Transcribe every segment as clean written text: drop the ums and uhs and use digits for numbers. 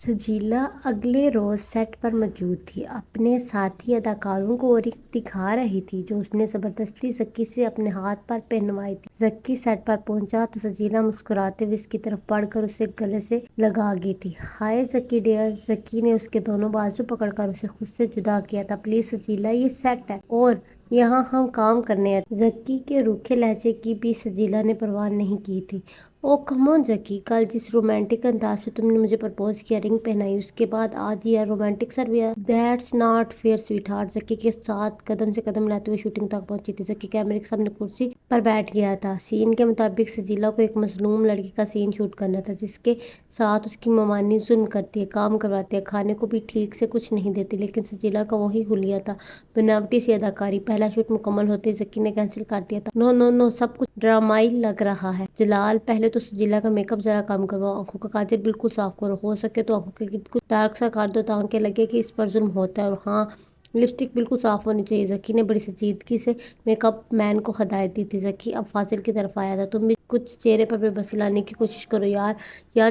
سجیلا اگلے روز سیٹ پر موجود تھی، اپنے ساتھی اداکاروں کو وہ رنگ دکھا رہی تھی جو اس نے زبردستی زکی سے اپنے ہاتھ پر پہنوائی تھی۔ زکی سیٹ پر پہنچا تو سجیلا مسکراتے ہوئے اس کی طرف بڑھ کر اسے گلے سے لگا گئی تھی۔ ہائے زکی ڈیئر، زکی نے اس کے دونوں بازو پکڑ کر اسے خود سے جدا کیا تھا۔ پلیز سجیلا، یہ سیٹ ہے اور یہاں ہم کام کرنے آئے۔ زکی کے روکھے لہجے کی بھی سجیلا نے پرواہ نہیں کی تھی۔ اوہ کم آن زکی، کل جس رومانٹک انداز میں تم نے مجھے پرپوز کیا، رنگ پہنائی، اس کے بعد آج یہ رومانٹک سرویا، that's not fair sweet heart. Zaki کے ساتھ قدم سے قدم ملاتے ہوئے شوٹنگ تک پہنچی تھی۔ زکی کیمرے کے سامنے کرسی پر بیٹھ گیا تھا۔ سین کے مطابق سجیلا کو ایک مظلوم لڑکی کا سین شوٹ کرنا تھا جس کے ساتھ اس کی ممانی ظلم کرتی ہے، کام کرواتی ہے، کھانے کو بھی ٹھیک سے کچھ نہیں دیتی، لیکن سجیلا کا وہی حلیہ تھا، بناوٹی سی اداکاری۔ پہلا شوٹ مکمل ہوتے ہی زکی نے کینسل کر دیا تھا۔ نو نو نو، سب کچھ ڈرامائی لگ رہا ہے۔ جلال، پہلے تو سجیلا کا میک اپ ذرا کم کرواؤ، آنکھوں کا کاجل بالکل صاف کرو، ہو سکے تو آنکھوں کے گرد کچھ ڈارک سا کر دو تاکہ لگے کہ اس پر ظلم ہوتا ہے، اور ہاں، لپسٹک بالکل صاف ہونی چاہیے۔ زکی نے بڑی سنجیدگی سے میک اپ مین کو ہدایت دی تھی۔ زکی اب فاضل کی طرف آیا تھا۔ تم بھی کچھ چہرے پر بے بسی لانے کی کوشش کرو یار۔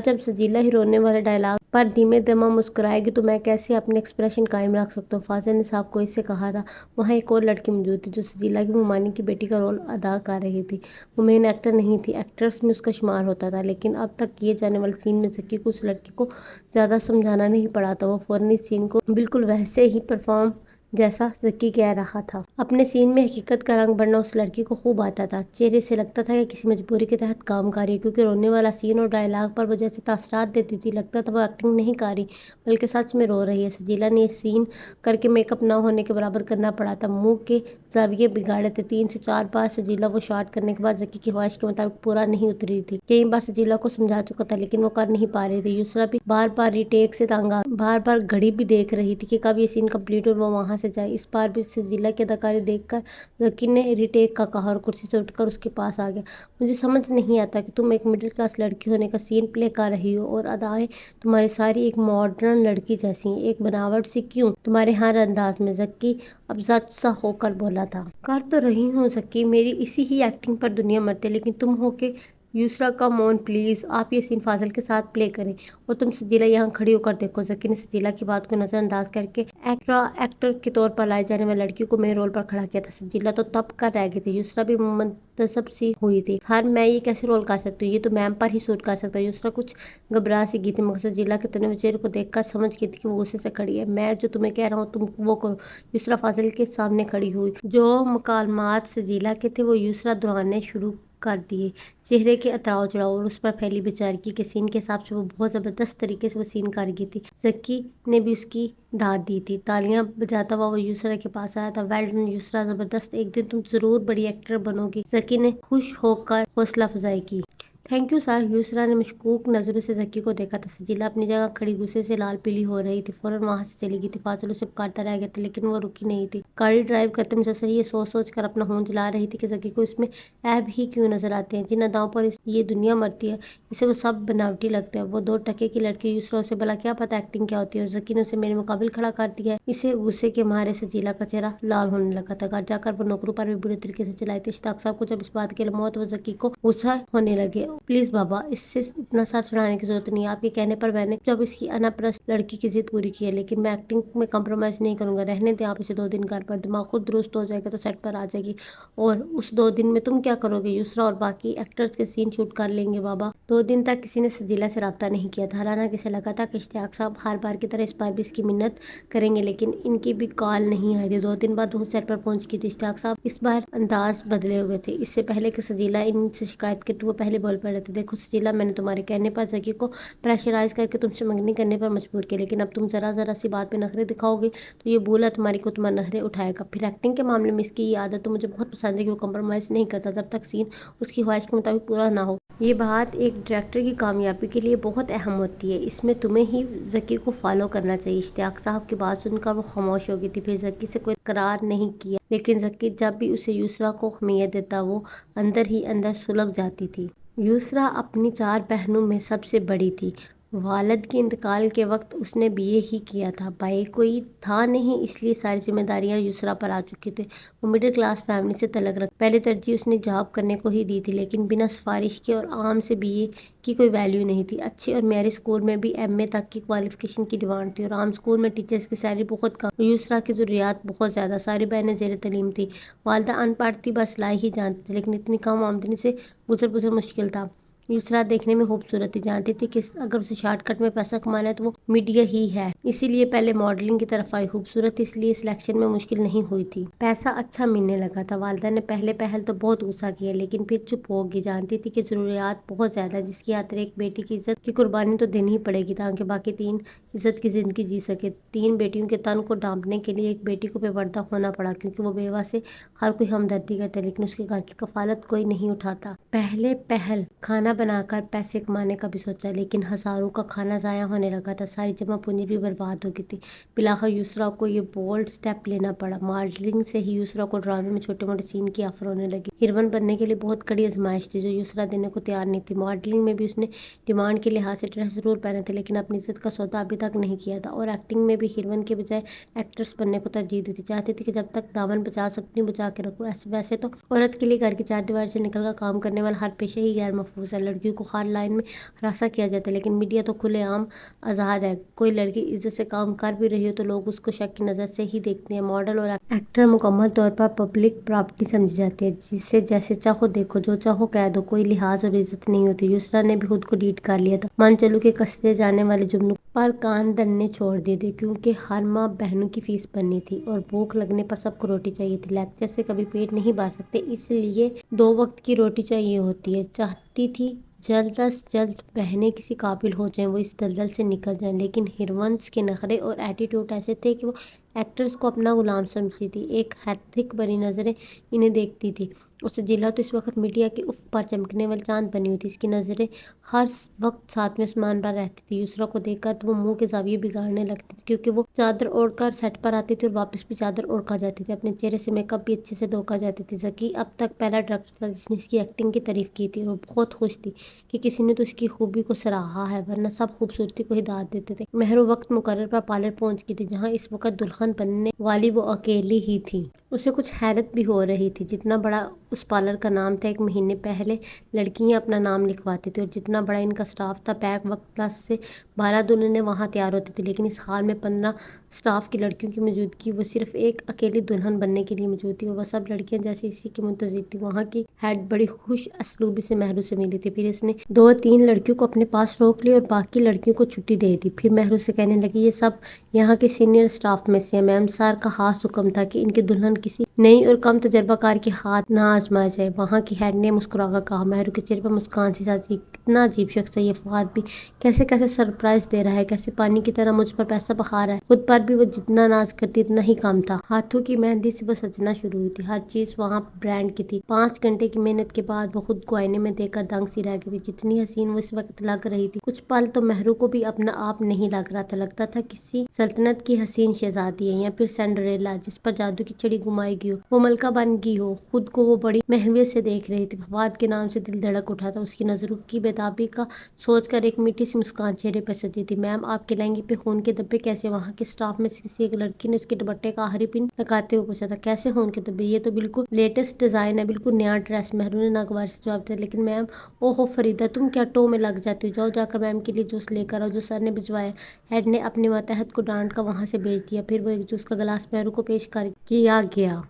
جب سجیلا ہی رونے والے ڈائلاگ پر دھیمے دھیمے مسکرائے گی تو میں کیسے اپنے ایکسپریشن قائم رکھ سکتا ہوں؟ فاضل نے صاحب کو اس سے کہا تھا۔ وہاں ایک اور لڑکی موجود تھی جو سجیلا کی ممانی کی بیٹی کا رول ادا کر رہی تھی۔ وہ مین ایکٹر نہیں تھی، ایکٹرس میں اس کا شمار ہوتا تھا، لیکن اب تک کیے جانے والے سین میں زکی کو اس لڑکی کو زیادہ سمجھانا نہیں پڑا تھا۔ وہ فوراً اس سین کو بالکل ویسے ہی پرفارم جیسا زکی کہہ رہا تھا۔ اپنے سین میں حقیقت کا رنگ بھرنا اس لڑکی کو خوب آتا تھا۔ چہرے سے لگتا تھا کہ کسی مجبوری کے تحت کام کر رہی ہے، کیونکہ رونے والا سین اور ڈائلاگ پر وہ جیسے تاثرات دیتی تھی، لگتا تھا وہ ایکٹنگ نہیں کر رہی بلکہ سچ میں رو رہی ہے۔ سجیلا نے یہ سین کرکے میک اپ نہ ہونے کے برابر کرنا پڑا تھا، منہ کے زاویے بگاڑے تھے۔ 3 سے 4 بار سجیلا وہ شاٹ کرنے کے بعد زکی کی خواہش کے مطابق پورا نہیں اتری تھی۔ کئی بار سجیلا کو سمجھا چکا تھا لیکن وہ کر نہیں پا رہی تھی۔ یسریٰ بھی بار بار ری ٹیک سے تنگ آ، بار بار گھڑی بھی دیکھ رہی تھی کہ کب یہ سین کمپلیٹ اور وہ وہاں سے جائے۔ اس بار بھی سجیلا کی اداکاری دیکھ کر زکی نے ری ٹیک کا کہا اور کرسی سے اٹھ کر اس کے پاس آ گیا۔ مجھے سمجھ نہیں آتا کہ تم ایک مڈل کلاس لڑکی ہونے کا سین پلے کر رہی ہو اور ادائیں تمہاری ساری ایک ماڈرن لڑکی جیسی ہیں، ایک بناوٹ سی کیوں تمہارے ہر انداز میں؟ زکی اب زچ سا ہو کر بولا تھا۔ کر تو رہی ہوں زکی، میری اسی ہی ایکٹنگ پر دنیا مرتی ہے، لیکن تم ہو کہ یسریٰ کم آن پلیز، آپ یہ سین فاضل کے ساتھ پلے کریں۔ اور تم سجیلا یہاں کھڑی ہو کر دیکھو۔ زکی نے سجیلا کی بات کو نظر انداز کرکے ایکسٹرا ایکٹر کے طور پر لائے جانے والی لڑکی کو مین رول پر کھڑا کیا تھا۔ سجیلا تو تپ کر رہ گئی تھی، یسریٰ بھی منتظب سی ہوئی تھی۔ سر میں یہ کیسے رول کر سکتی ہوں؟ یہ تو میم پر ہی سوٹ کر سکتا ہے۔ یسریٰ کچھ گھبرا سی گئی تھی مگر سجیلا کے تنے ہوئے چہرے کو دیکھ کر سمجھ گئی تھی کہ وہ غصے سے کھڑی ہے۔ میں جو تمہیں کہہ رہا ہوں تم وہ کرو۔ یسریٰ فاضل کے سامنے کھڑی ہوئی۔ جو مکالمات سجیلا کے تھے وہ یسریٰ دہرانے شروع کر دیے، چہرے کے اتراؤ چڑھاؤ اور اس پر پھیلی بیچارگی کے سین کے حساب سے وہ بہت زبردست طریقے سے وہ سین کر گئی تھی۔ زکی نے بھی اس کی داد دی تھی۔ تالیاں بجاتا ہوا وہ یسریٰ کے پاس آیا تھا۔ ویل ڈن یسریٰ، زبردست، ایک دن تم ضرور بڑی ایکٹر بنو گی، زکی نے خوش ہو کر حوصلہ افزائی کی۔ Thank you sir. یسریٰ نے مشکوک نظروں سے زکی کو دیکھا تھا۔ سجیلا اپنی جگہ کھڑی غصے سے لال پیلی ہو رہی تھی، فوراً وہاں سے چلی گئی تھی۔ فاضل اسے پکارتا رہ گیا تھا لیکن وہ رکی نہیں تھی۔ گاڑی ڈرائیو کرتے مسلسل یہ سوچ سوچ کر اپنا خون جلا رہی تھی کہ زکی کو اس میں عیب ہی کیوں نظر آتے ہیں؟ جن اداؤں پر یہ دنیا مرتی ہے اسے وہ سب بناوٹی لگتا ہے۔ وہ 2 ٹکے کی لڑکی یسریٰ، اسے بھلا کیا پتہ ایکٹنگ کیا ہوتی ہے، اور زکی نے اسے میرے مقابل کھڑا کر دیا ہے۔ اسے غصے کے مارے سجیلا کا چہرہ لال ہونے لگا تھا۔ گھر جا کر وہ نوکروں پر بھی برے طریقے سے چلائی تھی۔ اشتیاق صاحب کو جب اس بات کی علم ہوا تو وہ زکی کو غصہ ہونے لگے۔ پلیز بابا، اس سے اتنا سر چڑھانے کی ضرورت نہیں ہے، آپ کے کہنے پر میں نے جب اس کی انا پرست لڑکی کی ضد پوری کی ہے، لیکن میں ایکٹنگ میں کمپرومائز نہیں کروں گا۔ رہنے دیں آپ اسے 2 دن گھر پر، دماغ خود درست ہو جائے گا تو سیٹ پر آ جائے گی۔ اور اس 2 دن میں تم کیا کرو گے؟ یسریٰ اور باقی ایکٹرز کے سین شوٹ کر لیں گے بابا۔ 2 دن تک کسی نے سجیلا سے رابطہ نہیں کیا تھا، حالانکہ اسے لگا تھا کہ اشتیاق صاحب ہر بار کی طرح اس بار بھی اس کی منت کریں گے، لیکن ان کی بھی کال نہیں آئی تھی۔ 2 دن بعد وہ سیٹ پر پہنچ گئی تھی۔ اشتیاق صاحب اس بار انداز بدلے ہوئے تھے۔ اس سے پہلے کہ سجیلا ان سے شکایت کرے وہ پہلے بول پڑے تھے۔ دیکھو سجیلا، میں نے تمہارے کہنے پر زکی کو پریشرائز کر کے تم سے منگنی کرنے پر مجبور کیا، لیکن اب تم ذرا سی بات پہ نخرے دکھاؤ گے تو یہ بولا تمہاری کو تمہارے نخرے اٹھائے گا۔ پھر ایکٹنگ کے معاملے میں اس کی یہ عادت تو مجھے بہت پسند ہے کہ وہ کمپرومائز نہیں کرتا جب تک سین اس کی خواہش کے مطابق پورا نہ ہو۔ یہ بات ایک ڈائریکٹر کی کامیابی کے لیے بہت اہم ہوتی ہے، اس میں تمہیں ہی زکی کو فالو کرنا چاہیے۔ اشتیاق صاحب کی بات سن کر وہ خاموش ہو گئی تھی۔ پھر زکی سے کوئی اقرار نہیں کیا، لیکن زکی جب بھی اسے یسریٰ کو اہمیت دیتا وہ اندر ہی اندر سلگ جاتی تھی۔ یسریٰ اپنی 4 بہنوں میں سب سے بڑی تھی۔ والد کے انتقال کے وقت اس نے BA ہی کیا تھا، بھائی کوئی تھا نہیں، اس لیے ساری ذمہ داریاں یسریٰ پر آ چکی تھی۔ وہ مڈل کلاس فیملی سے تعلق رکھتی، پہلی ترجیح اس نے جاب کرنے کو ہی دی تھی، لیکن بنا سفارش کے اور عام سے BA کی کوئی ویلیو نہیں تھی۔ اچھے اور معیاری اسکول میں بھی MA تک کی کوالیفیکیشن کی ڈیمانڈ تھی، اور عام اسکول میں ٹیچرز کی سیلری بہت کم اور یسریٰ کی ضروریات بہت زیادہ۔ ساری بہنیں زیر تعلیم تھیں، والدہ ان پڑھ تھی، بس سلائی ہی جانتی تھی، لیکن اتنی کم آمدنی سے گزر بسر مشکل تھا۔ یسریٰ دیکھنے میں خوبصورت تھی، جانتی تھی کہ اگر اسے شارٹ کٹ میں پیسہ کمانا ہے تو وہ میڈیا ہی ہے، اسی لیے پہلے ماڈلنگ کی طرف آئی۔ خوبصورت تھی، اس لیے سلیکشن میں مشکل نہیں ہوئی تھی، پیسہ اچھا ملنے لگا تھا۔ والدہ نے پہلے پہل تو بہت غصہ کیا، لیکن پھر چپ ہو گئی، جانتی تھی کہ ضروریات بہت زیادہ ہیں، جس کی خاطر ایک بیٹی کی عزت کی قربانی تو دینی ہی پڑے گی تاکہ باقی تین عزت کی زندگی جی سکے۔ تین بیٹیوں کے تن کو ڈھانپنے کے لیے ایک بیٹی کو بے پردہ ہونا پڑا، کیونکہ وہ بیوہ سے ہر کوئی ہمدردی کرتا ہے، لیکن اس کے گھر کی کفالت کوئی نہیں اٹھاتا۔ پہلے پہل کھانا بنا کر پیسے کمانے کا بھی سوچا، لیکن ہزاروں کا کھانا ضائع ہونے لگا تھا، ساری جمع پونجی بھی برباد ہو گئی تھی۔ بالآخر یسریٰ کو یہ بولڈ سٹیپ لینا پڑا۔ ماڈلنگ سے ہی یسریٰ کو ڈرامے میں چھوٹے موٹے سین کی آفر ہونے لگی۔ ہیروئن بننے کے لیے بہت کڑی آزمائش تھی، جو یسریٰ دینے کو تیار نہیں تھی۔ ماڈلنگ میں بھی اس نے ڈیمانڈ کے لحاظ سے ڈریس ضرور پہنے تھے، لیکن اپنی عزت کا سودا ابھی تک نہیں کیا تھا، اور ایکٹنگ میں بھی ہیروئن کے بجائے ایکٹریس بننے کو ترجیح دی تھی۔ چاہتی تھی کہ جب تک دامن بچا سکتی ہوں بچا کے رکھوں۔ ویسے تو عورت کے لیے گھر کی چار دیواری سے نکل کر کام کرنے والا ہر پیشہ ہی غیر محفوظ ہے، لڑکیوں کو ہر لائن میں ہراساں کیا جاتا ہے، لیکن میڈیا تو کھلے عام آزاد ہے۔ کوئی لڑکی عزت سے کام کر بھی رہی ہو تو لوگ اس کو شک کی نظر سے ہی دیکھتے ہیں۔ ماڈل اور ایکٹر مکمل طور پر پبلک پراپرٹی سمجھی جاتی ہے، جسے جیسے چاہو دیکھو، جو چاہو کہہ دو، کوئی لحاظ اور عزت نہیں ہوتی۔ یسریٰ نے بھی خود کو ڈیٹ کر لیا تھا، مان چلو کہ کسے جانے والے جملوں پر کان دھرنے چھوڑ دیے تھے، کیونکہ ہر ماہ بہنوں کی فیس بھرنی تھی اور بھوک لگنے پر سب کو روٹی چاہیے تھی۔ لیکچر سے کبھی پیٹ نہیں بھر سکتے، اس لیے 2 وقت کی روٹی چاہیے ہوتی ہے۔ چاہتی تھی جلد از جلد بہنیں کسی قابل ہو جائیں، وہ اس دلدل سے نکل جائیں، لیکن ہیروئنز کے نخرے اور ایٹیٹیوڈ ایسے تھے کہ وہ ایکٹرز کو اپنا غلام سمجھتی تھی، ایک ہیرتک بری نظریں انہیں دیکھتی تھی۔ سجیلا تو اس وقت میڈیا کے افق پر چمکنے والی چاند بنی ہوئی تھی، اس کی نظریں ہر وقت ساتویں آسمان پر رہتی تھی۔ یسریٰ کو دیکھ کر تو وہ منہ کے زاویے بگاڑنے لگتی تھی، کیونکہ وہ چادر اوڑھ کر سیٹ پر آتی تھی اور واپس بھی چادر اوڑھ کر جاتی تھی، اپنے چہرے سے میک اپ بھی اچھے سے دھو کر جاتی تھی۔ ذکی اب تک پہلا ڈائریکٹر تھا جس نے اس کی ایکٹنگ کی تعریف کی تھی، اور بہت خوش تھی کہ کسی نے تو اس کی خوبی کو سراہا ہے، ورنہ سب خوبصورتی کو ہی داد دیتے تھے۔ مہرو وقت مقرر پر پارلر پہنچ گئی تھی، جہاں اس وقت دلہن بننے والی وہ اکیلی ہی تھی۔ اسے کچھ حیرت بھی ہو رہی تھی، جتنا بڑا اس پارلر کا نام تھا، 1 مہینے پہلے لڑکیاں اپنا نام لکھواتی تھیں، اور جتنا بڑا ان کا سٹاف تھا، بیک وقت 10 سے 12 دلہنیں وہاں تیار ہوتی تھیں، لیکن اس حال میں 15 سٹاف کی لڑکیوں کی موجودگی، وہ صرف ایک اکیلی دلہن بننے کے لیے موجود تھی، اور وہ سب لڑکیاں جیسے اسی کی منتظر تھیں۔ وہاں کی ہیڈ بڑی خوش اسلوبی سے مہرو سے ملی تھی، پھر اس نے 2-3 لڑکیوں کو اپنے پاس روک لیا اور باقی لڑکیوں کو چھٹی دے دی۔ پھر مہرو سے کہنے لگی، یہ سب یہاں کے سینئر سٹاف میں سے ہیں، میم سر کا خاص حکم تھا کہ ان کی دلہن کسی نئی اور کم تجربہ کار کے ہاتھ نہ آزمایا جائے۔ وہاں کی ہیڈ نے مسکرا کر کہا۔ مہرو کے چہرے پر مسکان سی ساتھ، کتنا عجیب شخص ہے یہ فواد بھی، کیسے کیسے سرپرائز دے رہا ہے، کیسے پانی کی طرح مجھ پر پیسہ بہا رہا ہے۔ خود پر بھی وہ جتنا ناز کرتی اتنا ہی کم تھا۔ ہاتھوں کی مہندی سے وہ سجنا شروع ہوئی تھی، ہر چیز وہاں برانڈ کی تھی۔ 5 گھنٹے کی محنت کے بعد وہ خود کو آئینے میں دیکھ کر دنگ سی رہ گئی تھی، جتنی حسین وہ اس وقت لگ رہی تھی۔ کچھ پل تو مہرو کو بھی اپنا آپ نہیں لگ رہا تھا، لگتا تھا کسی سلطنت کی حسین شہزادی ہے، یا پھر سنڈریلا جس پر جادو کی چھڑی گھمائی گئی ہو، وہ ملکہ بن گئی ہو۔ خود کو وہ بڑی محویت سے دیکھ رہی تھی۔ فواد کے نام سے دل دھڑک اٹھا تھا، اس کی نظروں کی بےتابی کا سوچ کر ایک میٹھی سی مسکان چہرے پر سجی تھی۔ میم آپ کے لہنگے پہ خون کے دھبے کیسے؟ وہاں کے سٹاف میں سے کسی ایک لڑکی نے اس کے دوپٹے کا آخری پن لگاتے ہوئے پوچھا تھا۔ کیسے خون کے دھبے؟ یہ تو بالکل لیٹسٹ ڈیزائن ہے، بالکل نیا ڈریس۔ مہرو نے ناگوار سے جواب دیا، لیکن میم اوہو فریدہ، تم کیا ٹو میں لگ جاتی ہو، جاؤ جا کر میم کے لیے جوس لے کر آؤ جو سر نے بھجوایا۔ ہیڈ نے اپنے ماتحت کو ڈانٹ کر وہاں سے بھیج دیا۔ پھر وہ ایک جوس کا گلاس مہرو کو پیش کیا گیا۔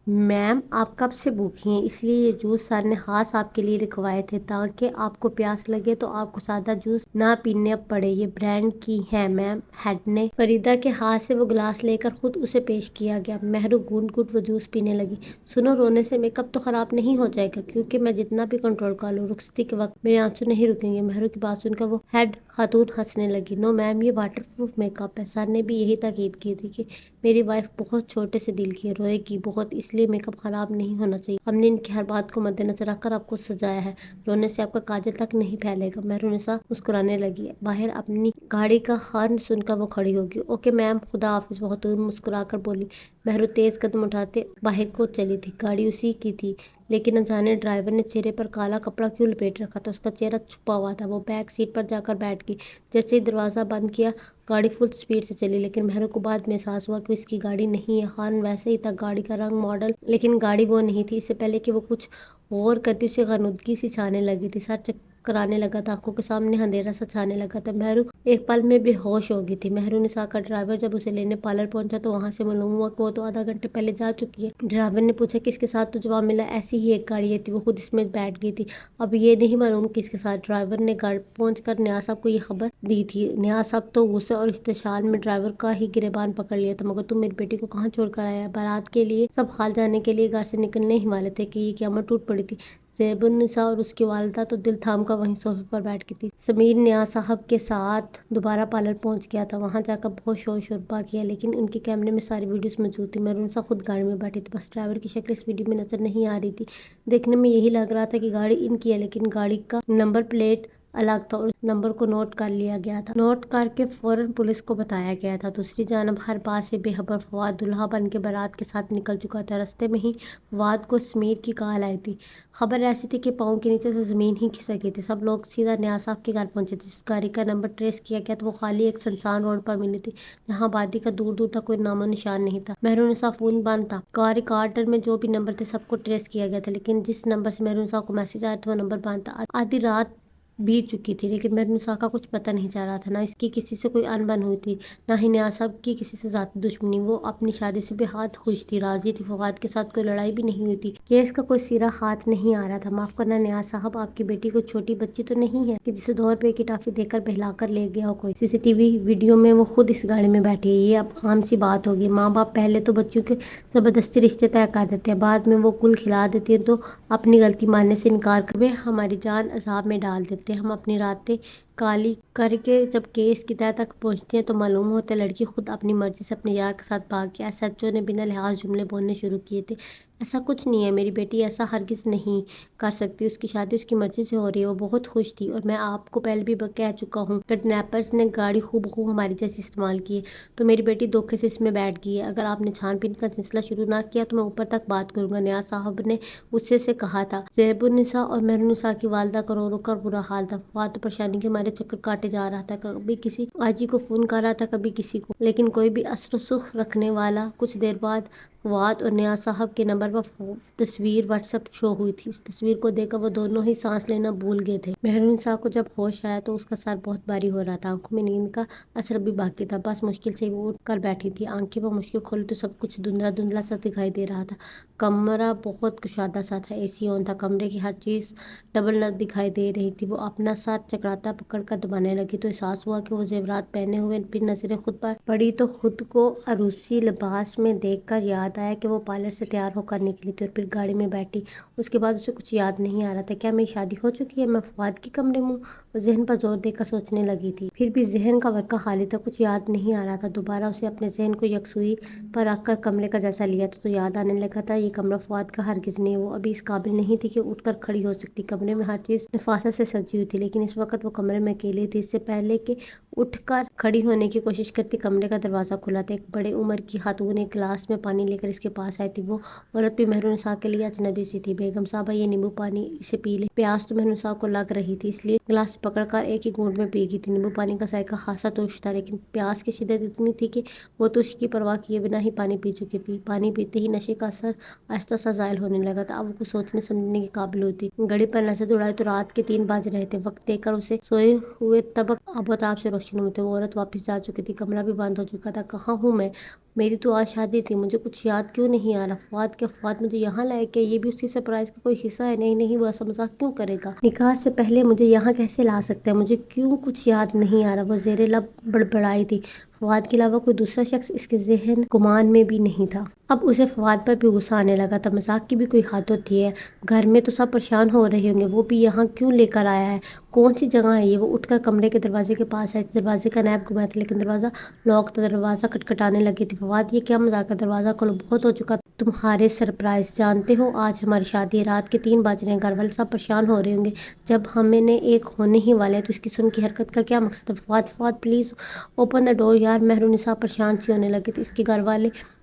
میم آپ کب سے بھوکی ہیں، اس لیے یہ جوس سر نے خاص آپ کے لیے لکھوائے تھے، تاکہ آپ کو پیاس لگے تو آپ کو سادہ جوس نہ پینا پڑے، یہ برانڈ کی ہیں میم۔ ہیڈ نے فریدہ کے ہاتھ سے وہ گلاس لے کر خود اسے پیش کیا گیا۔ مہرو گھونٹ گھونٹ وہ جوس پینے لگی۔ سنو، رونے سے میک اپ تو خراب نہیں ہو جائے گا، کیونکہ میں جتنا بھی کنٹرول کر لوں، رخصتی کے وقت میرے آنسو نہیں رکیں گے۔ مہرو کی بات سن کر وہ ہیڈ خاتون ہنسنے لگی۔ نو میم، یہ واٹر پروف میک اپ ہے، سر نے بھی یہی تاکید کی تھی کہ میری وائف بہت چھوٹے سے دل کی ہے، روئے گی بہت، اس لیے میک اپ خراب نہیں ہونا چاہیے، ہم نے ان کی ہر بات کو مد نظر رکھ کر آپ کو سجایا ہے، رونے سے آپ کا کاجل تک نہیں پھیلے گا۔ مہرو نسا مسکرانے لگی۔ باہر اپنی گاڑی کا ہارن سن کر وہ کھڑی ہوگی۔ اوکے میم، خدا حافظ، وہ خاتون مسکرا کر بولی۔ مہرو تیز قدم اٹھاتے باہر کو چلی تھی، گاڑی اسی کی تھی، لیکن نہ جانے ڈرائیور نے چہرے پر کالا کپڑا کیوں لپیٹ رکھا تھا، اس کا چہرہ چھپا ہوا تھا۔ وہ بیک سیٹ پر جا کر بیٹھ گئی۔ جیسے ہی دروازہ بند کیا گاڑی فل سپیڈ سے چلی، لیکن مہرو کو بعد میں احساس ہوا کہ اس کی گاڑی نہیں ہے۔ ہارن ویسے ہی تھا، گاڑی کا رنگ، ماڈل، لیکن گاڑی وہ نہیں تھی۔ اس سے پہلے کہ وہ کچھ غور کرتی اسے غنودگی سی چھانے لگی تھی، سر چکرانے لگا تھا، آنکھوں کے سامنے اندھیرا سا چھانے لگا تھا۔ مہرو ایک پل میں بے ہوش ہو گئی تھی۔ مہرونسا کا ڈرائیور جب اسے لینے پارلر پہنچا تو وہاں سے معلوم ہوا کہ وہ تو آدھا گھنٹے پہلے جا چکی ہے۔ ڈرائیور نے پوچھا کس کے ساتھ، تو جواب ملا ایسی ہی ایک گاڑی تھی، وہ خود اس میں بیٹھ گئی تھی۔ اب یہ نہیں معلوم کس کے ساتھ۔ ڈرائیور نے گھر پہنچ کر نیاز صاحب کو یہ خبر دی تھی۔ نیاز صاحب تو غصے اور استحصال میں ڈرائیور کا ہی گریبان پکڑ لیا تھا۔ مگر تم میری بیٹی کو کہاں چھوڑ کر آیا؟ بارات کے لیے سب خال جانے کے لیے گھر سے نکلنے ہی والے تھے کہ یہ قیامت ٹوٹ پڑی تھی۔ زیب النساء اور اس کی والدہ تو دل تھام کر وہیں صوفے پر بیٹھ گئی تھی۔ سمیر نیاز صاحب کے ساتھ دوبارہ پارلر پہنچ گیا تھا، وہاں جا کر بہت شور شربا کیا، لیکن ان کے کیمرے میں ساری ویڈیوز موجود تھی۔ مہرونسا خود گاڑی میں بیٹھی تھی، بس ڈرائیور کی شکل اس ویڈیو میں نظر نہیں آ رہی تھی۔ دیکھنے میں یہی لگ رہا تھا کہ گاڑی ان کی ہے، لیکن گاڑی کا نمبر پلیٹ الگ تھا اور اس نمبر کو نوٹ کر لیا گیا تھا۔ نوٹ کر کے فوراً پولیس کو بتایا گیا تھا۔ دوسری جانب ہر بات سے بے خبر فواد دلہا بن کے بارات کے ساتھ نکل چکا تھا۔ راستے میں ہی فواد کو سمیر کی کال آئی تھی۔ خبر ایسی تھی کہ پاؤں کے نیچے سے زمین ہی کھسک گئی تھی۔ سب لوگ سیدھا نیاز صاحب کے گھر پہنچے تھے۔ جس گاڑی کا نمبر ٹریس کیا گیا تو وہ خالی ایک سنسان روڈ پر ملی تھی، جہاں آبادی کا دور دور تک کوئی نام و نشان نہیں تھا۔ مہرونسا فون بند تھا۔ کار ریکارڈر میں جو بھی نمبر تھے سب کو ٹریس کیا گیا تھا، لیکن جس نمبر سے مہرونسا کو میسج آیا تھا وہ نمبر بند تھا۔ آدھی رات بیت چکی تھی، لیکن مہرونسا کا کچھ پتہ نہیں چل رہا تھا۔ نہ اس کی کسی سے کوئی انبن ہوئی تھی، نہ ہی نیاز صاحب کی کسی سے ذاتی دشمنی۔ وہ اپنی شادی سے بے حد خوش تھی، راضی تھی۔ فواد کے ساتھ کوئی لڑائی بھی نہیں ہوئی تھی۔ کیس کا کوئی سرا ہاتھ نہیں آ رہا تھا۔ معاف کرنا نیاز صاحب، آپ کی بیٹی کوئی چھوٹی بچی تو نہیں ہے کہ جسے 2 روپے کی ٹافی دے کر بہلا کر لے گیا ہو کوئی؟ سی سی ٹی وی ویڈیو میں وہ خود اس گاڑی میں بیٹھی ہے۔ یہ اب عام سی بات ہوگی۔ ماں باپ پہلے تو بچوں کے زبردستی رشتے طے کر دیتے ہیں، بعد میں وہ گل کھلا دیتی ہیں تو اپنی غلطی ماننے سے انکار کر وہ ہماری جان عذاب میں ڈال دیتے ہیں۔ ہم اپنی راتیں کالی کر کے جب کیس کی تہہ تک پہنچتی ہیں تو معلوم ہوتا ہے لڑکی خود اپنی مرضی سے اپنے یار کے ساتھ بھاگ گئی۔ ایس ایچ او نے بنا لحاظ جملے بولنے شروع کیے تھے۔ ایسا کچھ نہیں ہے، میری بیٹی ایسا ہرگز نہیں کر سکتی، اس کی شادی اس کی مرضی سے ہو رہی ہے۔ وہ بہت خوش تھی، اور میں آپ کو پہلے بھی کہہ چکا ہوں، کڈنیپرز نے گاڑی ہو بخو ہماری جیسی استعمال کی ہے، تو میری بیٹی دھوکے سے اس میں بیٹھ گئی ہے۔ اگر آپ نے چھان بین کا سلسلہ شروع نہ کیا تو میں اوپر تک بات کروں گا، نیاز صاحب نے غصے سے کہا تھا۔ زیب النساء اور مہرونسا کی والدہ کا رو رو کر برا حال تھا۔ فواد تو پریشانی کے مارے چکر کاٹے جا رہا تھا، کبھی کسی آجی کو فون کر رہا تھا، کبھی کسی کو، لیکن کوئی بھی اثر و رسوخ رکھنے والا۔ کچھ دیر بعد فواد اور نیاز صاحب کے نمبر پر تصویر واٹس ایپ شو ہوئی تھی۔ اس تصویر کو دیکھ کر وہ دونوں ہی سانس لینا بھول گئے تھے۔ مہرونسا کو جب ہوش آیا تو اس کا سر بہت بھاری ہو رہا تھا، آنکھوں میں نیند کا اثر ابھی باقی تھا، بس مشکل سے وہ اٹھ کر بیٹھی تھی۔ آنکھیں وہ مشکل کھولی تو سب کچھ دھندلا دھندلا سا دکھائی دے رہا تھا۔ کمرہ بہت کشادہ سا تھا، اے سی آن تھا، کمرے کی ہر چیز ڈبل دکھائی دے رہی تھی۔ وہ اپنا سر چکراتا پکڑ کر دبانے لگی تو احساس ہوا کہ وہ زیورات پہنے ہوئے، پھر نظریں خود پر پڑی تو خود کو عروسی لباس میں دیکھ کر یاد آیا کہ وہ پارلر سے تیار ہو کر نکلی تھی اور پھر گاڑی میں بیٹھی۔ اس کے بعد اسے کچھ یاد نہیں آ رہا تھا۔ کیا میری شادی ہو چکی ہے؟ میں فواد کے کمرے میں ہوں؟ وہ ذہن پر زور دے کر سوچنے لگی تھی، پھر بھی ذہن کا ورقہ خالی تھا، کچھ یاد نہیں آ رہا تھا۔ دوبارہ اسے اپنے ذہن کو یکسوئی پر رکھ کر کمرے کا جائزہ لیا تو یاد آنے لگا تھا یہ کمرہ فواد کا ہرگز نہیں۔ وہ ابھی اس قابل نہیں تھی کہ اٹھ کر کھڑی ہو سکتی۔ کمرے میں ہر چیز نفاست سے سجی ہوئی تھی، لیکن اس وقت وہ کمرے میں اکیلی تھی۔ اس سے پہلے کہ اٹھ کر کھڑی ہونے کی کوشش کرتی، کمرے کا دروازہ کھلا تھا۔ ایک بڑے عمر کی خاتون ایک گلاس میں پانی لے کر اس کے پاس آئی تھی۔ وہ عورت بھی مہرونسا کے لیے اجنبی سی تھی۔ بیگم صاحبہ، یہ نیمبو پانی، اسے پی لیں۔ پیاس تو مہرونسا کو لگ رہی تھی، اس لیے گلاس سے پکڑ کر ایک ہی گھونٹ میں پی گئی تھی۔ نیمبو پانی کا ذائقہ خاصا ترش تھا، لیکن پیاس کی شدت اتنی تھی کہ وہ ترش کی پرواہ کیے بنا ہی پانی پی چکی تھی۔ پانی پیتے ہی نشے کا اثر آہستہ سا زائل ہونے لگا تھا۔ اب وہ کچھ سوچنے سمجھنے کے قابل ہوتی۔ گھڑی پر نظر دوڑائی تو رات کے 3 بج رہے تھے۔ وقت دیکھ کر اسے سوئے ہوئے طبق آب و تاب سے روشن ہوئے تھے۔ وہ عورت واپس جا چکی تھی، کمرہ بھی بند ہو چکا تھا۔ کہاں ہوں میں؟ میری تو آج شادی تھی، مجھے کچھ یاد کیوں نہیں آ رہا؟ فواد، کیا فواد مجھے یہاں لائے؟ کیا یہ بھی اس کی سرپرائز کا کوئی حصہ ہے؟ نہیں نہیں، وہ ایسا مذاق کیوں کرے گا؟ نکاح سے پہلے مجھے یہاں کیسے لا سکتا ہے؟ مجھے کیوں کچھ یاد نہیں آ رہا؟ وہ زیر لب بڑبڑائی تھی۔ فواد کے علاوہ کوئی دوسرا شخص اس کے ذہن گمان میں بھی نہیں تھا۔ اب اسے فواد پر بھی غصہ آنے لگا تھا۔ مذاق کی بھی کوئی حد ہوتی ہے؟ گھر میں تو سب پریشان ہو رہے ہوں گے، وہ بھی یہاں کیوں لے کر آیا ہے؟ کون سی جگہ ہے یہ؟ وہ اٹھ کر کمرے کے دروازے کے پاس آئی تھی۔ دروازے کا نیب گھمایا تھا، لیکن دروازہ لاک تھا۔ دروازہ کھٹکھٹانے لگی تھی۔ فواد، یہ کیا مذاق ہے؟ دروازہ کھولو، بہت ہو چکا تمہارے سرپرائز۔ جانتے ہو آج ہماری شادی ہے، رات کے 3 بج رہے ہیں، گھر والے سب پریشان ہو رہے ہوں گے، جب ہم نے ایک ہونے ہی والے ہیں تو اس قسم کی حرکت کا کیا مقصد ہے؟ Fawad, Fawad please open the door. یار، مہرونسا پریشان سی ہونے لگی تھی۔ اس کے گھر والے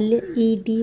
LED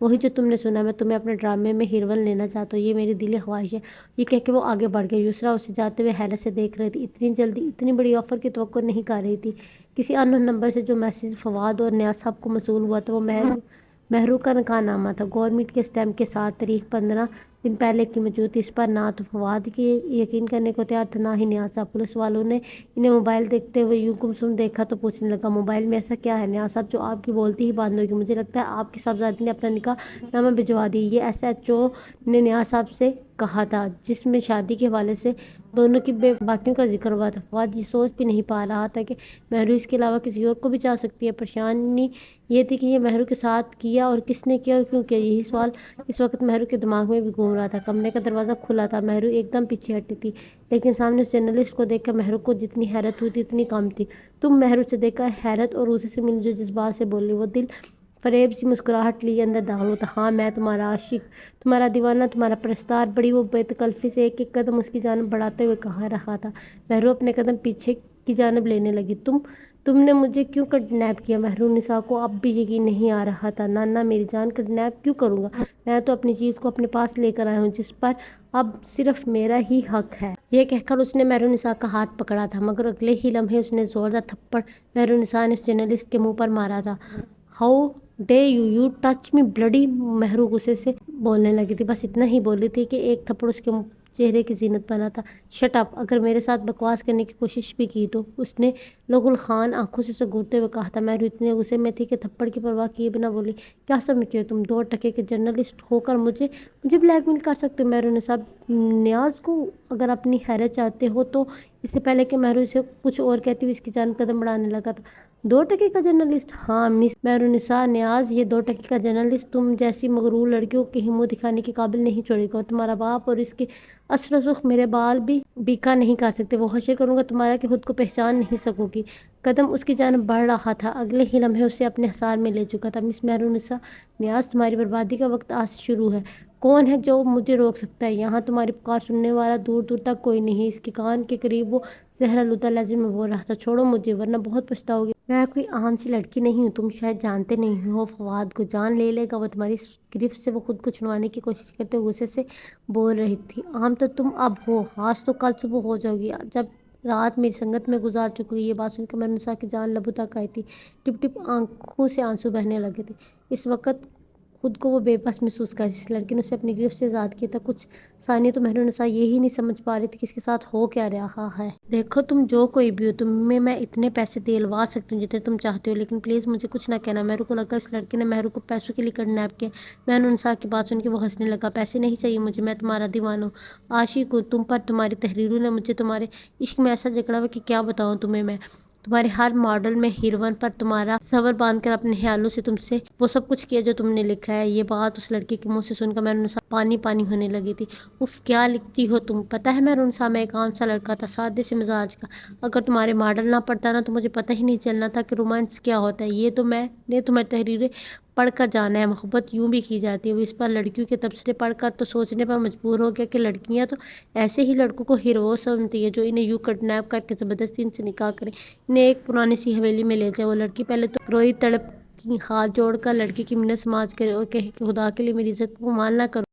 وہی جو تم نے سنا، میں تمہیں اپنے ڈرامے میں ہیروئن لینا چاہتا ہوں، یہ میری دلی خواہش ہے۔ یہ کہہ کے وہ آگے بڑھ گیا۔ یسریٰ اسے جاتے ہوئے حیرت سے دیکھ رہی تھی۔ اتنی جلدی اتنی بڑی آفر کی توقع نہیں کر رہی تھی۔ کسی ان نون نمبر سے جو میسج فواد اور نیاز صاحب کو موصول ہوا تھا وہ مہرو کا نکاح نامہ تھا، گورنمنٹ کے اسٹیمپ کے ساتھ، تاریخ 15 دن پہلے کی موجود تھی۔ اس پر نہ تو فواد کی یقین کرنے کو تیار تھا، نہ ہی نیاز صاحب۔ پولیس والوں نے انہیں موبائل دیکھتے ہوئے یوں گمسم دیکھا تو پوچھنے لگا، موبائل میں ایسا کیا ہے نیاز صاحب جو آپ کی بولتی ہی بند ہوگی؟ مجھے لگتا ہے آپ کی صاحبزادی نے اپنا نکاح نامہ بھجوا دیا، یہ SHO نے نیاز صاحب سے کہا تھا، جس میں شادی کے حوالے سے دونوں کی بے باکیوں کا ذکر ہوا تھا۔ فواد یہ سوچ بھی نہیں پا رہا تھا کہ مہرو اس کے علاوہ کسی اور کو بھی چاہ سکتی ہے۔ پریشانی یہ تھی کہ یہ مہرو کے ساتھ کیا اور کس نے کیا اور کیوں کیا، یہی سوال اس وقت مہرو کے دماغ میں بھی گھوم رہا تھا۔ کمرے کا دروازہ کھلا تھا۔ مہرو ایک دم پیچھے ہٹی تھی، لیکن سامنے اس جرنلسٹ کو دیکھ کر مہرو کو جتنی حیرت ہوئی تھی اتنی کم تھی۔ تم؟ مہرو سے دیکھ کر حیرت اور غصے سے ملی جو جذبات سے بولی۔ وہ دل فریب سی مسکراہٹ لیے اندر داخل ہوتا۔ ہاں، میں تمہارا عاشق، تمہارا دیوانہ، تمہارا پرستار۔ بڑی وہ بے تکلفی سے ایک ایک قدم اس کی جانب بڑھاتے ہوئے کہہ رہا تھا۔ مہرو اپنے قدم پیچھے کی جانب لینے لگی۔ تم نے مجھے کیوں کڈنیپ کیا؟ مہرو نساء کو اب بھی یقین نہیں آ رہا تھا۔ نہ میری جان، کڈنیپ کیوں کروں گا؟ میں تو اپنی چیز کو اپنے پاس لے کر آیا ہوں جس پر اب صرف میرا ہی حق ہے۔ یہ کہہ کر اس نے مہرو نساء کا ہاتھ پکڑا تھا، مگر اگلے ہی لمحے اس نے زوردار تھپڑ مہرو نساء نے اس جرنلسٹ کے منہ پر مارا تھا۔ How day you touch me bloody! Mehru غصے سے بولنے لگی تھی، بس اتنا ہی بولی تھی کہ ایک تھپڑ اس کے چہرے کی زینت بنا تھا۔ Shut up! اگر میرے ساتھ بکواس کرنے کی کوشش بھی کی تو، اس نے لغو الخان آنکھوں سے اسے گھورتے ہوئے کہا تھا۔ مہرو اتنے غصے میں تھی کہ تھپڑ کی پرواہ کیے بنا بولی، کیا سمجھتے ہو تم 2 ٹکے کے جرنلسٹ ہو کر مجھے بلیک میل کر سکتے ہو؟ مہرو نساء نیاز کو اگر اپنی خیریت چاہتے ہو تو۔ اس سے پہلے کہ مہرو اسے کچھ اور کہتی ہوئی اس کی جانب قدم بڑھانے لگا تھا۔ 2 ٹکے کا جرنلسٹ؟ ہاں مس مہرو نساء نیاز، یہ 2 ٹکے کا جرنلسٹ تم جیسی مغرور لڑکیوں کے ہی منہ دکھانے کے قابل نہیں چھوڑے گا۔ تمہارا باپ اور اس کے اثر و رسوخ میرے بال بھی بیکا نہیں کر سکتے۔ وہ حشر کروں گا تمہارا کہ خود کو پہچان نہیں سکو گی۔ قدم اس کی جانب بڑھ رہا تھا، اگلے ہی لمحے اسے اپنے حصار میں لے چکا تھا۔ مس مہرو نساء نیاز، تمہاری بربادی کا وقت آج سے شروع ہے۔ کون ہے جو مجھے روک سکتا ہے؟ یہاں تمہاری پکار سننے والا دور دور تک کوئی نہیں۔ اس کے کان کے قریب وہ زہرآلودہ لہجے میں بول رہا تھا، چھوڑو مجھے ورنہ بہت پچھتاؤ گے۔ میں کوئی عام سی لڑکی نہیں ہوں، تم شاید جانتے نہیں ہو۔ فواد کو جان لے گا وہ تمہاری گرفت سے۔ وہ خود کو چھڑوانے کی کوشش کرتے ہوئے غصے سے بول رہی تھی۔ عام تو تم اب ہو، خاص تو کل صبح ہو جاؤ گی، جب رات میری سنگت میں گزار چکو گی۔ یہ بات سن کر مہرو نساء کی جان لبوں تک آئی تھی، ٹپ ٹپ آنکھوں سے آنسو بہنے لگے تھے۔ اس وقت خود کو وہ بے بس محسوس کر رہی تھی۔ اس لڑکی نے اسے اپنی گرفت سے آزاد کیا تھا۔ کچھ ثانیے تو مہرو نساء یہی نہیں سمجھ پا رہی تھی کہ اس کے ساتھ ہو کیا رہا ہے۔ دیکھو تم جو کوئی بھی ہو، تمہیں میں اتنے پیسے دلوا سکتی ہوں جتنے تم چاہتے ہو، لیکن پلیز مجھے کچھ نہ کہنا۔ مہرو کو لگا اس لڑکے نے مہرو کو پیسوں کے لیے کڈنیپ کیا۔ مہرو نساء کی بات سن کے وہ ہنسنے لگا۔ پیسے نہیں چاہیے مجھے، میں تمہارا دیوانہ ہوں، عاشق ہوں تم پر۔ تمہاری تحریروں نے مجھے تمہارے عشق میں ایسا جکڑا ہوا کہ کیا بتاؤں تمہیں میں۔ تمہارے ہر ماڈل میں ہیروئن پر تمہارا تصور باندھ کر اپنے خیالوں سے تم سے وہ سب کچھ کیا جو تم نے لکھا ہے۔ یہ بات اس لڑکے کے منہ سے سن کر مہرو نساء پانی پانی ہونے لگی تھی۔ اف، کیا لکھتی ہو تم؟ پتہ ہے مہرو نساء، میں ایک عام سا لڑکا تھا، سادے سے مزاج کا۔ اگر تمہارے ماڈل نہ پڑھتا نا تو مجھے پتہ ہی نہیں چلنا تھا کہ رومانس کیا ہوتا ہے۔ یہ تو میں نے تمہاری تحریریں پڑھ کر جانا ہے، محبت یوں بھی کی جاتی ہے۔ وہ اس پر لڑکیوں کے تبصرے پڑھ کر تو سوچنے پر مجبور ہو گیا کہ لڑکیاں تو ایسے ہی لڑکوں کو ہیرو سمجھتی ہیں جو انہیں یوں کڈنیپ کر کے زبردستی ان سے نکاح کریں، انہیں ایک پرانی سی حویلی میں لے جائیں۔ وہ لڑکی پہلے تو روئی تڑپی، ہاتھ جوڑ کر لڑکے کی منت سماج کرے اور کہے کہ خدا کے لیے میری عزت کو مال نہ کرو،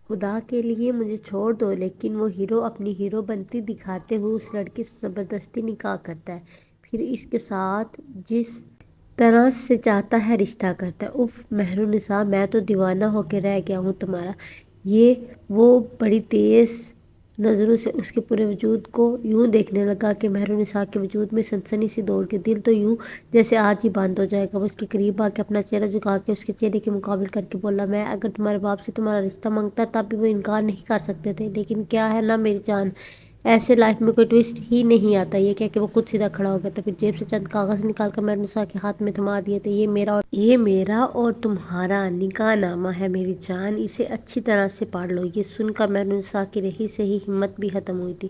خدا کے لیے مجھے چھوڑ دو۔ لیکن وہ ہیرو اپنی ہیرو بنتی دکھاتے ہوئے اس لڑکی سے زبردستی نکاح کرتا ہے، پھر اس کے ساتھ جس طرح سے چاہتا ہے رشتہ کرتا ہے۔ اف مہرو نساء، میں تو دیوانہ ہو کے رہ گیا ہوں تمہارا۔ یہ وہ بڑی تیز نظروں سے اس کے پورے وجود کو یوں دیکھنے لگا کہ مہرو نساء کے وجود میں سنسنی سی دوڑ گئی۔ دل تو یوں جیسے آج ہی بند ہو جائے گا۔ وہ اس کے قریب آ کے اپنا چہرہ جھکا کے اس کے چہرے کے مقابل کر کے بولا، میں اگر تمہارے باپ سے تمہارا رشتہ مانگتا تب بھی وہ انکار نہیں کر سکتے تھے، لیکن کیا ہے نا میری جان، ایسے لائف میں کوئی ٹویسٹ ہی نہیں آتا۔ یہ کہہ کے وہ خود سیدھا کھڑا ہو گیا تھا، پھر جیب سے چند کاغذ نکال کر مہرو نساء کے ہاتھ میں تھما دیے تھے۔ یہ میرا اور تمہارا نکاح نامہ ہے میری جان، اسے اچھی طرح سے پڑھ لو۔ یہ سن کر مہرو نساء کی رہی سہی ہمت بھی ختم ہوئی تھی۔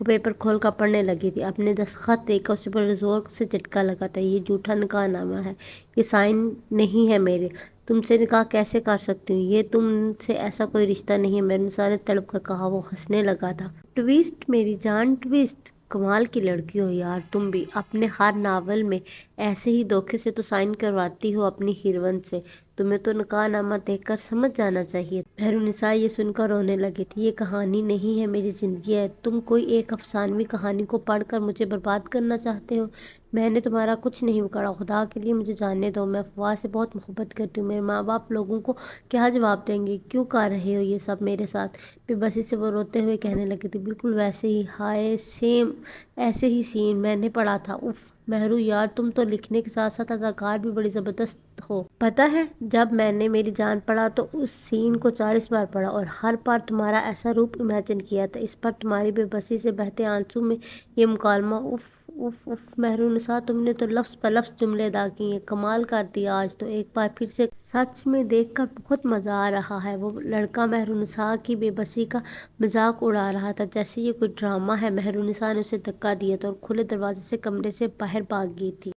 وہ پیپر کھول کر پڑھنے لگی تھی۔ اپنے دستخط دیکھ کر اسے بڑے زور سے جھٹکا لگا تھا۔ یہ جھوٹا نکاح نامہ ہے، یہ سائن نہیں ہے میرے۔ تم سے نکاح کیسے کر سکتی ہوں؟ یہ تم سے ایسا کوئی رشتہ نہیں ہے، مہرو نساء نے تڑپ کر کہا۔ وہ ہنسنے لگا تھا۔ ٹویسٹ میری جان، ٹویسٹ! کمال کی لڑکی ہو یار تم بھی، اپنے ہر ناول میں ایسے ہی دھوکے سے تو سائن کرواتی ہو اپنی ہیروئن سے، تمہیں تو نکاح نامہ دیکھ کر سمجھ جانا چاہیے تھا۔ مہرالنساء یہ سن کر رونے لگی تھی۔ یہ کہانی نہیں ہے، میری زندگی ہے، تم کوئی ایک افسانوی کہانی کو پڑھ کر مجھے برباد کرنا چاہتے ہو؟ میں نے تمہارا کچھ نہیں بگاڑا، خدا کے لیے مجھے جانے دو، میں فواد سے بہت محبت کرتی ہوں، میرے ماں باپ لوگوں کو کیا جواب دیں گے؟ کیوں کر رہے ہو یہ سب میرے ساتھ؟ بے بسی سے وہ روتے ہوئے کہنے لگی تھی، بالکل ویسے ہی، ہائے سیم ایسے ہی سین میں نے پڑھا تھا۔ اف مہرو یار تم تو لکھنے کے ساتھ ساتھ اداکار بھی بڑی زبردست ہو، پتہ ہے جب میں نے میری جان پڑھا تو اس سین کو 40 بار پڑھا اور ہر بار تمہارا ایسا روپ امیجن کیا تھا، اس پر تمہاری بے بسی سے بہتے آنسوں میں یہ مکالمہ، اف اف اف مہرالنساء تم نے تو لفظ پہ لفظ جملے ادا کیے ہیں، کمال کر دیا آج تو ایک بار پھر سے سچ میں دیکھ کر بہت مزہ آ رہا ہے۔ وہ لڑکا مہرالنساء کی بے بسی کا مذاق اڑا رہا تھا جیسے یہ کوئی ڈرامہ ہے۔ مہرالنساء نے اسے دھکا دیا تھا اور کھلے دروازے سے کمرے سے باہر بھاگ گئی تھی۔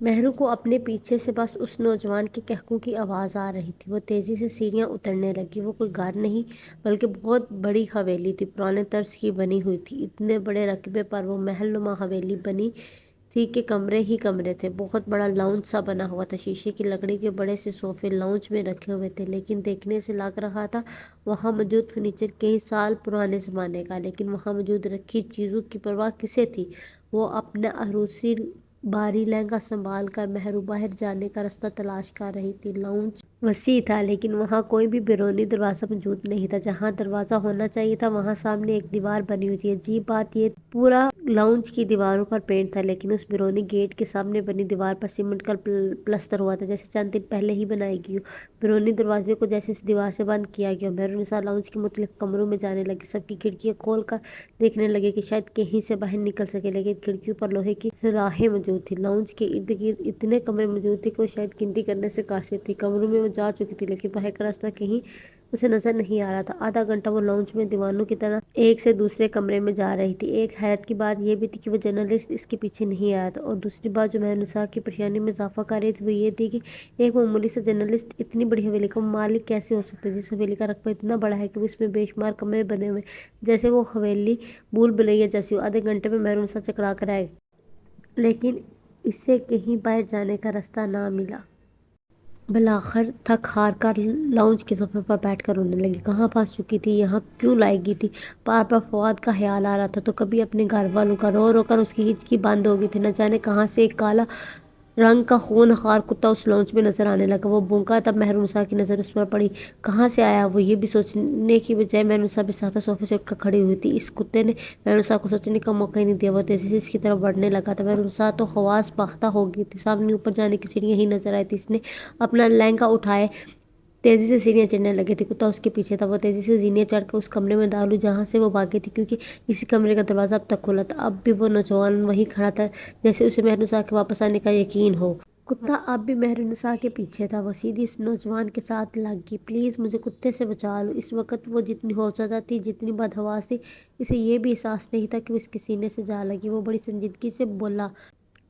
مہرو کو اپنے پیچھے سے بس اس نوجوان کے قہقہوں کی آواز آ رہی تھی۔ وہ تیزی سے سیڑھیاں اترنے لگی۔ وہ کوئی گھر نہیں بلکہ بہت بڑی حویلی تھی، پرانے طرز کی بنی ہوئی تھی۔ اتنے بڑے رقبے پر وہ محل نما حویلی بنی تھی کہ کمرے ہی کمرے تھے۔ بہت بڑا لاؤنج سا بنا ہوا تھا، شیشے کی لکڑی کے بڑے سے صوفے لاؤنج میں رکھے ہوئے تھے، لیکن دیکھنے سے لگ رہا تھا وہاں موجود فرنیچر کئی سال پرانے زمانے کا۔ لیکن وہاں موجود رکھی چیزوں کی پرواہ کسے تھی؟ وہ اپنا عروسی بھاری لہنگا سنبھال کر مہرو باہر جانے کا راستہ تلاش کر رہی تھی۔ لاؤنج وسیع تھا لیکن وہاں کوئی بھی بیرونی دروازہ موجود نہیں تھا۔ جہاں دروازہ ہونا چاہیے تھا وہاں سامنے ایک دیوار بنی ہوئی تھی۔ عجیب بات یہ پورا لاؤنج کی دیواروں پر پینٹ تھا، لیکن اس بیرونی گیٹ کے سامنے بنی دیوار پر سیمنٹ کا پلستر ہوا تھا جیسے چند دن پہلے ہی بنائی گئی ہو۔ بیرونی دروازے کو جیسے اس دیوار سے بند کیا گیا ہو۔ مہرالنساء لاؤنج کے مختلف کمروں میں جانے لگی، سب کی کھڑکیاں کھول کر دیکھنے لگے کہ شاید کہیں سے باہر نکل سکے، لیکن کھڑکیوں پر لوہے کی سراہیں موجود تھیں۔ لاؤنج کے ارد گرد اتنے کمرے موجود تھے کہ وہ شاید گنتی کرنے سے قاصر تھی۔ کمروں میں وہ جا چکی تھی لیکن باہر کا راستہ کہیں اسے نظر نہیں آ رہا تھا۔ آدھا گھنٹہ وہ لاؤنج میں دیوانوں کی طرح ایک سے دوسرے کمرے میں جا رہی تھی۔ ایک حیرت کی بات یہ بھی تھی کہ وہ جرنلسٹ اس کے پیچھے نہیں آیا تھا، اور دوسری بات جو مہرالنساء کی پریشانی میں اضافہ کر رہی تھی وہ یہ تھی کہ ایک معمولی سا جرنلسٹ اتنی بڑی حویلی کا مالک کیسے ہو سکتا ہے، جس حویلی کا رقبہ اتنا بڑا ہے کہ اس میں بے شمار کمرے بنے ہوئے ہیں، جیسے وہ حویلی بھول بھلیا جیسی ہو۔ آدھے گھنٹے میں مہرالنساء چکرا کر رہ گئی، لیکن اسے کہیں باہر جانے کا راستہ نہ ملا۔ بالآخر تھک ہار کر لاؤنج کے صوفے پر بیٹھ کر رونے لگی۔ کہاں پھنس چکی تھی، یہاں کیوں لائی گئی تھی؟ بار بار فواد کا خیال آ رہا تھا تو کبھی اپنے گھر والوں کا۔ رو رو کر اس کی ہچکی بند ہو گئی تھی۔ نہ جانے کہاں سے ایک کالا رنگ کا خونخوار کتا اس لاؤنج میں نظر آنے لگا۔ وہ بھونکا، تب مہرالنساء کی نظر اس پر پڑی۔ کہاں سے آیا وہ، یہ بھی سوچنے کی بجائے مہرالنساء بساتہ صوفے سے اٹھ کر کھڑی ہوئی تھی۔ اس کتے نے مہرالنساء کو سوچنے کا موقع ہی نہیں دیا، وہ تیزی سے اس کی طرف بڑھنے لگا تھا۔ مہرالنساء تو حواس باختہ ہو گئی تھی، سامنے اوپر جانے کی سیڑھیاں ہی نظر آئی تھی۔ اس نے اپنا لہنگا اٹھائے تیزی سے سیڑھیاں چڑھنے لگی تھی، کتا اس کے پیچھے تھا۔ وہ تیزی سے زینیاں چڑھ کر اس کمرے میں داخل ہوئی جہاں سے وہ بھاگی تھی، کیونکہ اسی کمرے کا دروازہ اب تک کھلا تھا۔ اب بھی وہ نوجوان وہیں کھڑا تھا جیسے اسے مہرالنساء کے واپس آنے کا یقین ہو۔ کتا اب بھی مہرالنساء کے پیچھے تھا۔ وہ سیدھی اس نوجوان کے ساتھ لگ گئی۔ پلیز مجھے کتے سے بچا لو۔ اس وقت وہ جتنی خوفزدہ تھی، جتنی بدحواس تھی، اسے یہ بھی احساس نہیں تھا کہ وہ اس کے سینے سے جا لگی۔ وہ بڑی سنجیدگی سے بولا،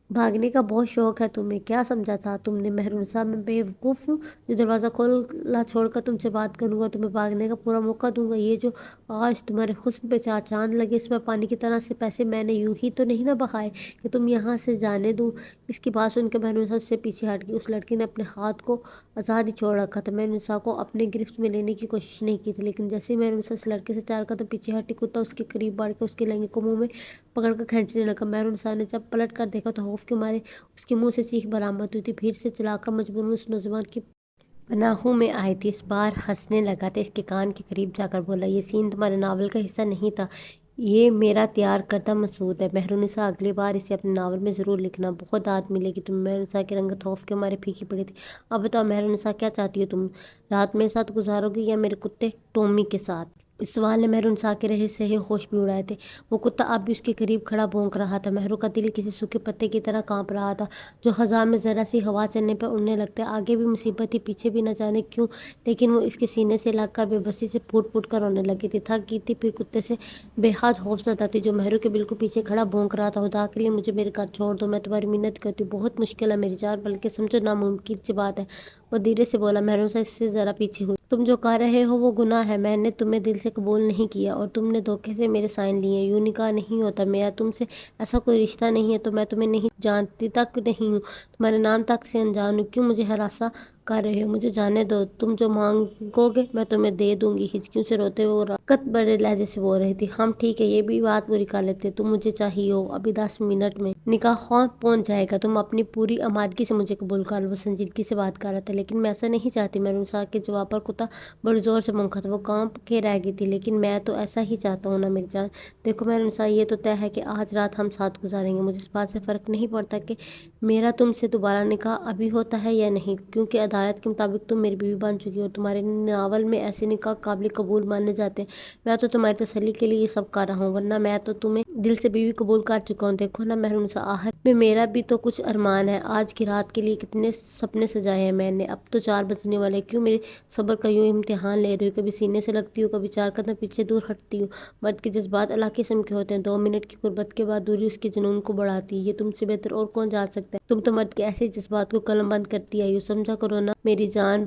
بھاگنے کا بہت شوق ہے تمہیں، کیا سمجھا تھا تم نے مہرالنساء؟ میں بیوقوف ہوں جو دروازہ کھلا چھوڑ کر تم سے بات کروں گا اور تمہیں بھاگنے کا پورا موقع دوں گا؟ یہ جو آج تمہارے حسن پہ چار چاند لگے، اس پر پانی کی طرح سے پیسے میں نے یوں ہی تو نہیں نہ بہائے کہ تم یہاں سے جانے دوں؟ اس کی بات سن کر مہرالنساء اس سے پیچھے ہٹ گئی۔ اس لڑکے نے اپنے ہاتھ کو آزاد ہی چھوڑ رکھا تھا۔ مہرالنساء کو اپنے گرفت میں لینے کی کوشش نہیں کی تھی، لیکن جیسے ہی مہرالنساء اس لڑکے سے 4 قدم پیچھے ہٹی، کتا اس کے قریب بڑھ کے اس کے لہنگے کو منہ میں پکڑ کر کھینچنے لگا۔ مہرالنساء نے جب پلٹ کر دیکھا تو خوف کے مارے اس کے منہ سے چیخ برآمد ہوئی تھی۔ پھر سے چلا کر مجبوراً اس نوجوان کی پناہوں میں آئی تھی۔ اس بار ہنسنے لگا تھا، اس کے کان کے قریب جا کر بولا، یہ سین تمہارے ناول کا حصہ نہیں تھا، یہ میرا تیار کردہ مسود ہے۔ مہرالنساء اگلی بار اسے اپنے ناول میں ضرور لکھنا، بہت داد ملے گی تمہیں۔ مہرالنساء کی رنگت خوف کے مارے پھیکی پڑی تھی۔ اب بتاؤ مہرالنساء، کیا چاہتی ہو تم؟ رات میرے ساتھ گزارو گی یا میرے کتے ٹومی کے ساتھ؟ اس سوال نے مہرالنساء کے رہے سہے ہوش بھی اڑائے تھے۔ وہ کتا اب بھی اس کے قریب کھڑا بھونک رہا تھا۔ مہرو کا دل کسی سوکھے پتے کی طرح کانپ رہا تھا جو خزاں میں ذرا سی ہوا چلنے پر اڑنے لگتا ہے۔ آگے بھی مصیبت تھی، پیچھے بھی، نہ جانے کیوں، لیکن وہ اس کے سینے سے لگ کر بے بسی سے پھوٹ پھوٹ کر رونے لگی تھی۔ تھک گئی تھی، پھر کتے سے بے حد خوفزدہ تھی جو مہرو کے بالکل پیچھے کھڑا بھونک رہا تھا۔ خدا کے لیے مجھے میرے گھر چھوڑ دو، میں تمہاری منت کرتی ہوں، بہت مشکل ہے میری جان، بلکہ سمجھو ناممکن سی بات ہے۔ وہ دھیرے سے بولا۔ مہرالنساء اس سے ذرا پیچھے ہوئی۔ تم جو کر رہے ہو وہ گناہ ہے، میں نے تمہیں دل سے قبول نہیں کیا اور تم نے دھوکے سے میرے سائن لیے ہیں، یوں نکاح نہیں ہوتا، میرا تم سے ایسا کوئی رشتہ نہیں ہے، تو میں تمہیں نہیں جانتی تک نہیں ہوں، تمہارے نام تک سے انجان ہوں، کیوں مجھے ہراساں کر رہے ہو؟ مجھے جانے دو، تم جو مانگو گے میں تمہیں دے دوں گی۔ ہچکیوں سے روتے ہوئے رقت بڑے لہجے سے بول رہی تھی۔ ہم ٹھیک ہے، یہ بھی بات پوری کر لیتے ہیں، تم مجھے چاہیے ہو، ابھی 10 منٹ میں نکاح خواہ پہنچ جائے گا، تم اپنی پوری آمادگی سے مجھے قبول کر لو۔ وہ سنجیدگی سے بات کر رہا تھا، لیکن میں ایسا نہیں چاہتی۔ مہرنسا کے جواب پر کتا بڑے زور سے بھونکا تھا، وہ کانپ کے رہ گئی تھی۔ لیکن میں تو ایسا ہی چاہتا ہوں نا میری جان۔ دیکھو مہرنسا، یہ تو طے ہے کہ آج رات ہم ساتھ گزاریں گے، مجھے اس بات سے فرق نہیں پڑتا کہ میرا تم سے دوبارہ نکاح ابھی ہوتا ہے یا نہیں، کیونکہ عدالت کے مطابق تم میری بیوی بن چکی ہو اور تمہارے ناول میں ایسے نکاح قابل قبول مانے جاتے ہیں۔ میں تو تمہاری تسلی کے لیے یہ سب کر رہا ہوں، ورنہ میں تو تمہیں دل سے بیوی قبول کر چکا ہوں۔ دیکھو نا مہرنسا، آخر میں میرا بھی تو کچھ ارمان ہے، آج کی رات کے لیے کتنے سپنے سجائے ہیں میں نے، اب تو 4 بجنے والے، کیوں میرے صبر کا یوں امتحان لے رہی ہو؟ کبھی سینے سے لگتی ہو، کبھی 4 قدم پیچھے دور ہٹتی ہو۔ مرد کے جذبات الگ قسم کے ہوتے ہیں، 2 منٹ کی قربت کے بعد دوری اس کے جنون کو بڑھاتی ہے، یہ تم سے بہتر اور کون جان سکتا ہے۔ تم تو مرد کے ایسے جذبات کو قلم بند کرتی آئی ہو، سمجھا کرو نا میری جان۔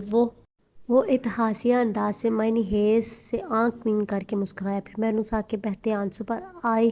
وہ اتہاسیہ انداز سے معنی خیز سے آنکھ بند کر کے مسکرایا، پھر مہرنسا کے بہتے آنسوں پر آئی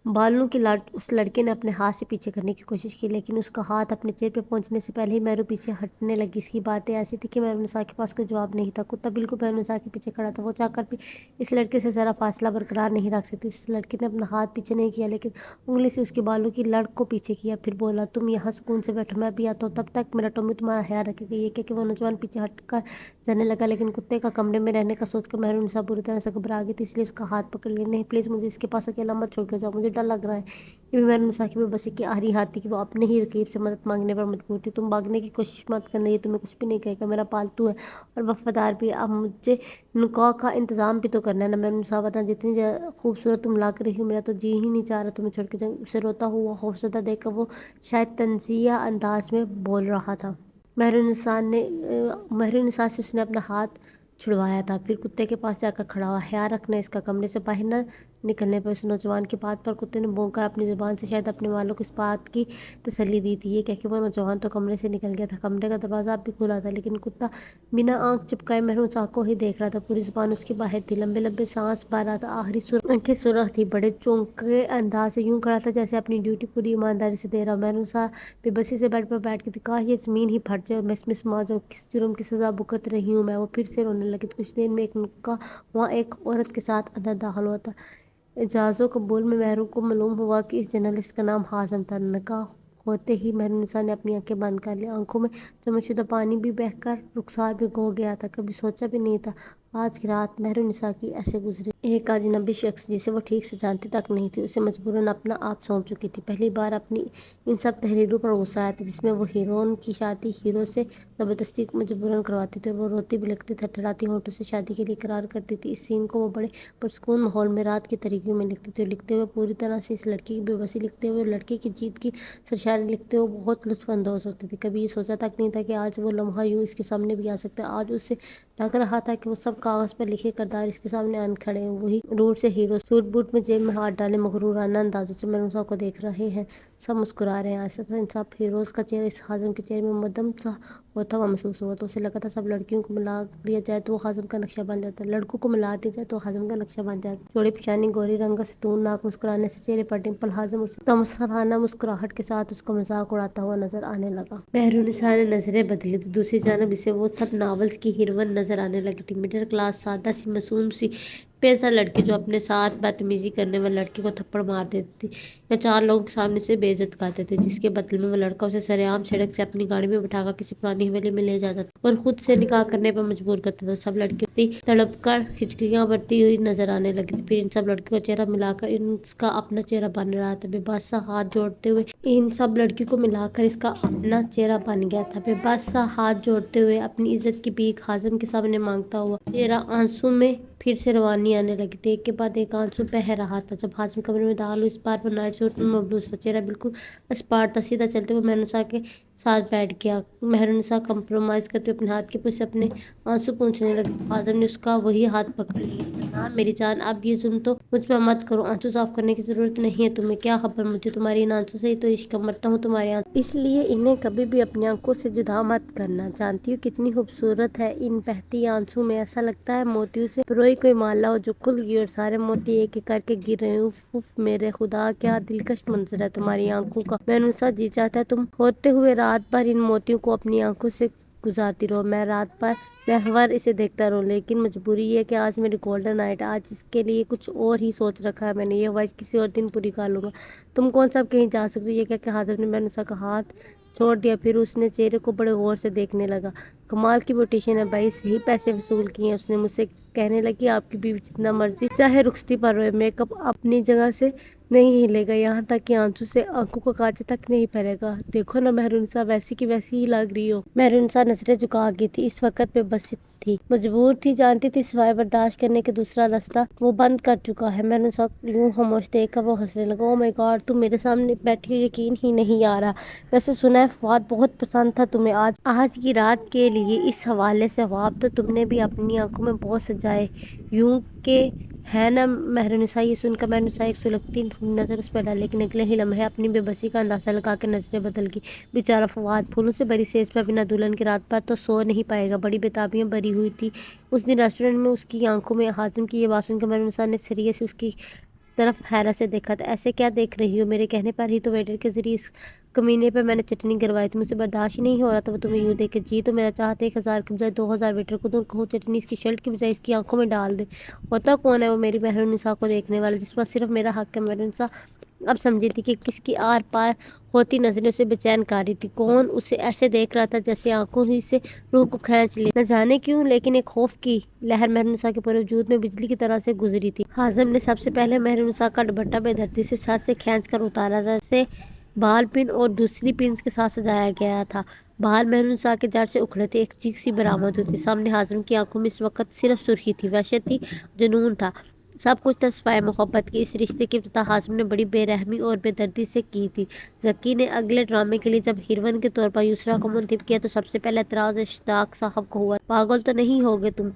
بالوں کی لٹ اس لڑکے نے اپنے ہاتھ سے پیچھے کرنے کی کوشش کی، لیکن اس کا ہاتھ اپنے چہرے پہ پہنچنے سے پہلے ہی مہرو پیچھے ہٹنے لگی۔ اس کی باتیں ایسی تھی کہ مہرنسا کے پاس کوئی جواب نہیں تھا۔ کتا بالکل مہرنسا کے پیچھے کھڑا تھا، وہ چاہ کر بھی اس لڑکے سے ذرا فاصلہ برقرار نہیں رکھ سکتی۔ اس لڑکے نے اپنا ہاتھ پیچھے نہیں کیا، لیکن انگلی سے اس کے بالوں کی لٹ کو پیچھے کیا، پھر بولا، تم یہاں سکون سے بیٹھو، میں بھی آتا ہوں، تب تک میرا ٹومی تمہارا خیال رکھے گا۔ یہ کہہ کے وہ نوجوان پیچھے ہٹ کر جانے لگا، لیکن کتے کا کمرے میں رہنے کا سوچ کر مہرنسا پوری طرح سے گھبرا گئی تھی، اس لیے اس کا ہاتھ پکڑ لیا۔ نہیں پلیز، مجھے اس کے پاس اکیلا مت چھوڑ کے جاؤ، مجھے ڈر لگ رہا ہے۔ یہ بھی مہرنسا کی بے بسی کی آخری حد تھی کہ وہ اپنے ہی رقیب سے مدد مانگنے پر مجبور تھی۔ تم بھاگنے کی کوشش مت کرنا، یہ تمہیں کچھ بھی نہیں کہے گا، میرا پالتو ہے اور وفادار بھی ہے۔ اب مجھے نکاح کا انتظام بھی تو کرنا ہے نا مہرنسا، ورنہ جتنی خوبصورت تم لگ رہی ہو، میرا تو جی ہی نہیں چاہ رہا تمہیں چھوڑ کے جاؤں۔ اسے روتا ہوا خوفزدہ دیکھ کر وہ شاید طنزیہ انداز میں بول رہا تھا۔ مہرنسا سے اس نے اپنا ہاتھ چھڑوایا تھا، پھر کتے کے پاس جا کر کھڑا ہوا۔ خیال رکھنا اس کا کمرے سے باہر نہ نکلنے پر۔ اس نوجوان کی بات پر کتے نے بھونک کر اپنی زبان سے شاید اپنے والوں کو اس بات کی تسلی دی تھی۔ یہ کہہ کے وہ نوجوان تو کمرے سے نکل گیا تھا۔ کمرے کا دروازہ اب بھی کھلا تھا، لیکن کتا بنا آنکھ چپکائے مہرنسا کو ہی دیکھ رہا تھا، پوری زبان اس کی باہر تھی، لمبے لمبے سانس بھر رہا تھا، آخری آنکھیں سرخ تھی، بڑے چونکے انداز سے یوں کھڑا تھا جیسے اپنی ڈیوٹی پوری ایمانداری سے دے رہا ہو۔ مہرنسا بے بسی سے بیڈ پر بیٹھ کے کاش یہ زمین ہی پھٹ جائے اور میں اس میں سما جاؤں، کس جرم کی سزا بھگت رہی ہوں میں۔ وہ پھر سے رونے لگی۔ کچھ دیر میں ایک نکا وہاں ایک عورت کے ساتھ اندر داخل ہوا تھا۔ اعجاز و قبول میں مہرو کو معلوم ہوا کہ اس جرنلسٹ کا نام حازم تھا۔ نکاح ہوتے ہی مہرنسا نے اپنی آنکھیں بند کر لی، آنکھوں میں جمع شدہ پانی بھی بہہ کر رخسار بھگو گیا تھا۔ کبھی سوچا بھی نہیں تھا آج کی رات مہرنسا کی ایسے گزرے۔ ایک اجنبی شخص جسے وہ ٹھیک سے جانتی تک نہیں تھی، اسے مجبوراً اپنا آپ سونپ چکی تھی۔ پہلی بار اپنی ان سب تحریروں پر غصہ آیا تھا، جس میں وہ ہیروئن کی شادی ہیرو سے زبردستی مجبوراً کرواتی تھی اور وہ روتی بلکتی تھرتھراتی ہونٹوں سے شادی کے لیے اقرار کرتی تھی۔ اس سین کو وہ بڑے پرسکون ماحول میں رات کی تاریکیوں میں لکھتی تھی، اور لکھتے ہوئے پوری طرح سے اس لڑکی کی بے بسی لکھتے ہوئے، لڑکے کی جیت کی سرشاری لکھتے ہوئے بہت لطف اندوز ہوتی تھی۔ کبھی یہ سوچا تک نہیں تھا کہ آج وہ لمحہ یوں اس کے سامنے بھی آ سکتا ہے۔ آج اسے لگ رہا تھا کہ وہ سب کاغذ پر لکھے کردار اس کے سامنے آن کھڑے ہیں، وہی روڈ سے ہیرو، سوٹ بوٹ میں جیب میں ہاتھ ڈالے مغرورانہ اندازوں سے مہرنسا کو دیکھ رہے ہیں۔ سب مسکرا رہے ہیں۔ آہستہ آہستہ ان سب ہیروز کا چہرہ اس حازم کے چہرے میں مدھم سا ہوتا ہوا محسوس ہوا، تو اسے لگا تھا سب لڑکیوں کو ملا دیا جائے تو وہ حازم کا نقشہ بن جاتا ہے، لڑکوں کو ملا دیا جائے تو حازم کا نقشہ بن جاتا ہے۔ چوڑی پیشانی، گوری رنگت، ستون ناک، مسکرانے سے چہرے پر ڈمپل، حازم اسے تمسخرانہ مسکراہٹ کے ساتھ اس کا مذاق اڑاتا ہوا نظر آنے لگا۔ مہرنسا نے نظریں بدلی تو دوسری جانب اسے وہ سب ناولز کی ہیروئن نظر آنے لگی تھی، مڈل کلاس، سادہ سی، معصوم سی بے سر لڑکی جو اپنے ساتھ بدتمیزی کرنے والے لڑکے کو تھپڑ مار دیتی تھی یا 4 لوگوں کے سامنے سے بے عزت کرتی تھی، جس کے بدلے میں وہ لڑکا اسے سرعام سڑک سے اپنی گاڑی میں بٹھا کر کسی پرانی حویلی میں لے جاتا تھا اور خود سے نکاح کرنے پر مجبور کرتا تھا۔ سب لڑکیاں تڑپ کر ہچکیاں بھرتی ہوئی نظر آنے لگی تھی، پھر ان سب لڑکیوں کا چہرہ ملا کر اس کا اپنا چہرہ بن رہا تھا۔ بے بس سا ہاتھ جوڑتے ہوئے ان سب لڑکیوں کو ملا کر اس کا اپنا چہرہ بن گیا تھا۔ بے بس سا ہاتھ جوڑتے ہوئے اپنی عزت کی بھیک حازم کے سامنے مانگتا ہوا چہرہ آنسوں میں پھر سے روانی آنے لگی تھی، ایک کے بعد ایک آنسو بہہ رہا تھا۔ جب حازم کمرے میں داخل ہوا، اس بار وہ نائٹ سوٹ میں ملبوس تھا، چہرہ بالکل اسپاٹ تھا، سیدھا چلتے ہوئے مہرنسا کے ساتھ بیٹھ گیا۔ مہرنسا کمپرومائز کرتے ہوئے اپنے ہاتھ کے پس سے اپنے آنسو پونچھنے لگی تو حازم نے اس کا وہی ہاتھ پکڑ لیا۔ نہ میری جان، اب یہ ظلم تو مجھ پہ مت کرو، آنسو صاف کرنے کی ضرورت نہیں ہے تمہیں۔ کیا خبر مجھے تمہاری ان آنسو سے ہی تو عشق ہے، مرتا ہوں تمہارے آنسو، اس لیے انہیں کبھی بھی اپنی آنکھوں سے جدا مت کرنا۔ جانتی ہو کتنی خوبصورت ہے ان بہتی آنسو میں، ایسا لگتا ہے موتیوں سے پروئی کوئی مالا ہو جو کھل گئی اور سارے موتی ایک ایک کر کے گر رہے ہیں۔ اف اف میرے خدا، کیا دلکش منظر ہے تمہاری آنکھوں کا۔ مہرنسا، جی چاہتا ہے تم ہوتے ہوئے رات بھر ان موتیوں کو اپنی آنکھوں سے گزارتی رہو، میں رات بھر رہور اسے دیکھتا رہوں، لیکن مجبوری یہ ہے کہ آج میری گولڈن نائٹ ہے، آج اس کے لیے کچھ اور ہی سوچ رکھا ہے میں نے، یہ خواہش کسی اور دن پوری کر لوں گا۔ تم کون سا اب کہیں جا سکتے ہو؟ یہ کہہ کے حازم نے مہرنسا کا ہاتھ چھوڑ دیا، پھر اس نے چہرے کو بڑے غور سے دیکھنے لگا۔ کمال کی بیوٹیشین ہے بھائی، صحیح پیسے وصول کیے ہیں اس نے مجھ سے۔ کہنے لگی آپ کی بیوی جتنا مرضی چاہے رخصتی پر روئے، میک اپ اپنی جگہ سے نہیں ہلے گا، یہاں تک کہ آنسو سے آنکھوں کا کانچے تک نہیں پھیلے گا۔ دیکھو نا مہرنسا، ویسی کی ویسی ہی لگ رہی ہو۔ مہرنسا نظریں جھکا گئی تھی، اس وقت بے بس تھی، مجبور تھی، جانتی تھی سوائے برداشت کرنے کے دوسرا راستہ وہ بند کر چکا ہے۔ مہرنسا یوں خاموش دیکھ کر وہ ہنسنے لگا۔ او مائی گاڈ، تم میرے سامنے بیٹھی ہو، یقین ہی نہیں آ رہا۔ ویسے سنا ہے فواد بہت پسند تھا تمہیں، آج کی رات کے لیے اس حوالے سے خواب تو تم نے بھی اپنی آنکھوں میں بہت سجائے یوں کہ ہے نا مہرنسا۔ یہ سن کر مہرنسا ایک سلگتی نظر اس پر ڈالی، لیکن اگلے ہی لمحے اپنی بے بسی کا اندازہ لگا کے نظریں بدل گئی۔ بیچارہ فواد، پھولوں سے بھری سیج پر بنا دلہن کی رات بھر تو سو نہیں پائے گا، بڑی بےتابیاں بھری ہوئی تھی اس دن ریسٹورینٹ میں۔ اس کی آنکھوں میں حازم کی یہ بات سن کر مہرنسا نے سریے سے اس کی طرف حیرت سے دیکھا تھا۔ ایسے کیا دیکھ رہی ہو؟ میرے کہنے پر ہی تو ویٹر کے ذریعے اس کمینے پہ میں نے چٹنی گروائی تھی، مجھ سے برداشت ہی نہیں ہو رہا تھا وہ تمہیں یوں دیکھ کے۔ جی تو میرا چاہتا ہے 1000 کے بجائے 2000 ویٹر کو دوں، کہوں چٹنی اس کی شرٹ کی بجائے اس کی آنکھوں میں ڈال دے۔ ہوتا کون ہے وہ میری مہرنسا کو دیکھنے والا جس پر صرف میرا حق ہے؟ مہرنسا اب سمجھی تھی کہ کس کی آر پار ہوتی نظریں اسے بے چین کر رہی تھی، کون اسے ایسے دیکھ رہا تھا جیسے آنکھوں ہی سے روح کو کھینچ لے، نہ جانے کیوں، لیکن ایک خوف کی لہر مہرنسا کے پورے وجود میں بجلی کی طرح سے گزری تھی۔ حازم نے سب سے پہلے مہرنسا کا دوپٹہ بے دردی سے سر سے کھینچ کر اتارا تھا، جسے بال پن اور دوسری پنس کے ساتھ سجایا گیا تھا۔ بال مہرنسا کے جڑ سے اکھڑے تھے، ایک چیخ سی برآمد ہوئی تھی۔ سامنے حازم کی آنکھوں میں اس وقت صرف سرخی تھی، وحشت تھی، جنون تھا، سب کچھ تھا سوائے محبت کے۔ اس رشتے کی ابتدا حازم نے بڑی بے رحمی اور بے دردی سے کی تھی۔ ذکی نے اگلے ڈرامے کے لیے جب ہیروئن کے طور پر یسریٰ کو منتخب کیا تو سب سے پہلے اعتراض اشتیاق صاحب کو ہوا۔ پاگل تو نہیں ہوگے تم؟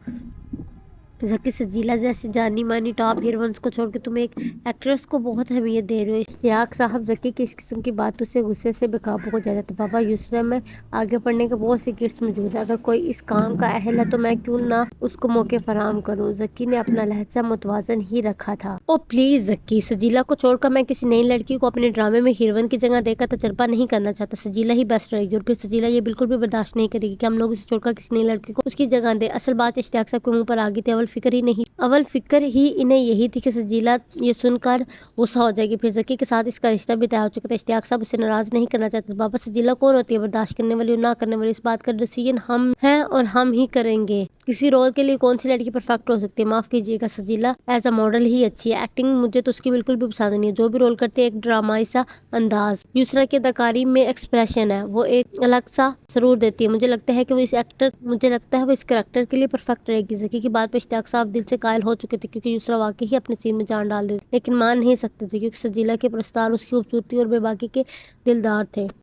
ذکی، سجیلا جیسی جانی مانی ٹاپ ہیروئنز کو چھوڑ کے تم ایک ایکٹریس کو بہت اہمیت دے رہے ہو۔ اشتیاق صاحب ذکی کی اس قسم کی باتوں سے غصے سے بے قابو ہو جاتے تھے۔ بابا یسریٰ میں آگے پڑھنے کے بہت سے کٹس موجود ہیں، اگر کوئی اس کام کا اہل ہے تو میں کیوں نہ اس کو موقع فراہم کروں۔ ذکی نے اپنا لہجہ متوازن ہی رکھا تھا۔ او پلیز ذکی، سجیلا کو چھوڑ کر میں کسی نئی لڑکی کو اپنے ڈرامے میں ہیروئن کی جگہ دے کر تجربہ نہیں کرنا چاہتا، سجیلا ہی بیسٹ رہے گی، اور پھر سجیلا یہ بالکل بھی برداشت نہیں کرے گی کہ ہم لوگ اسے چھوڑ کر کسی نئی لڑکی کو اس کی جگہ دیں۔ اصل بات اشتیاق صاحب کے منہ پر آ گئی تھی، اول فکر ہی انہیں یہی تھی کہ سجیلا یہ سن کر غصہ ہو جائے گی، پھر ذکی کے ساتھ اس کا رشتہ بھی طے ہو چکا تھا، اشتیاق صاحب اسے ناراض نہیں کرنا چاہتے تھے۔ بابا سجیلا کون ہوتی ہے؟ برداشت کرنے والی اور نہ کرنے والی، اس بات کا ڈیسیژن ہم ہیں اور ہم ہی کریں گے۔ کسی رول کے لیے کون سی لڑکی پرفیکٹ ہو سکتی ہے؟ معاف کیجیے گا، سجیلا ایز اے ماڈل ہی اچھی ہے، ایکٹنگ مجھے تو اس کی بالکل بھی پسند نہیں ہے، جو بھی رول کرتی ہے ایک ڈرامائی سا انداز، یسریٰ کی اداکاری میں ایکسپریشن ہے، وہ ایک الگ سا سرور دیتی ہے، مجھے لگتا ہے وہ اس کریکٹر کے لیے پرفیکٹ رہے گی۔ ذکی کی بات پہ اشتیاق صاحب دل سے قائل ہو چکے تھے، کیونکہ یسریٰ واقعی اپنے سین میں جان ڈال دیتی، لیکن مان نہیں سکتے تھے کیونکہ سجیلا کے پرستار اس کی خوبصورتی اور بے باکی کے دلدار تھے۔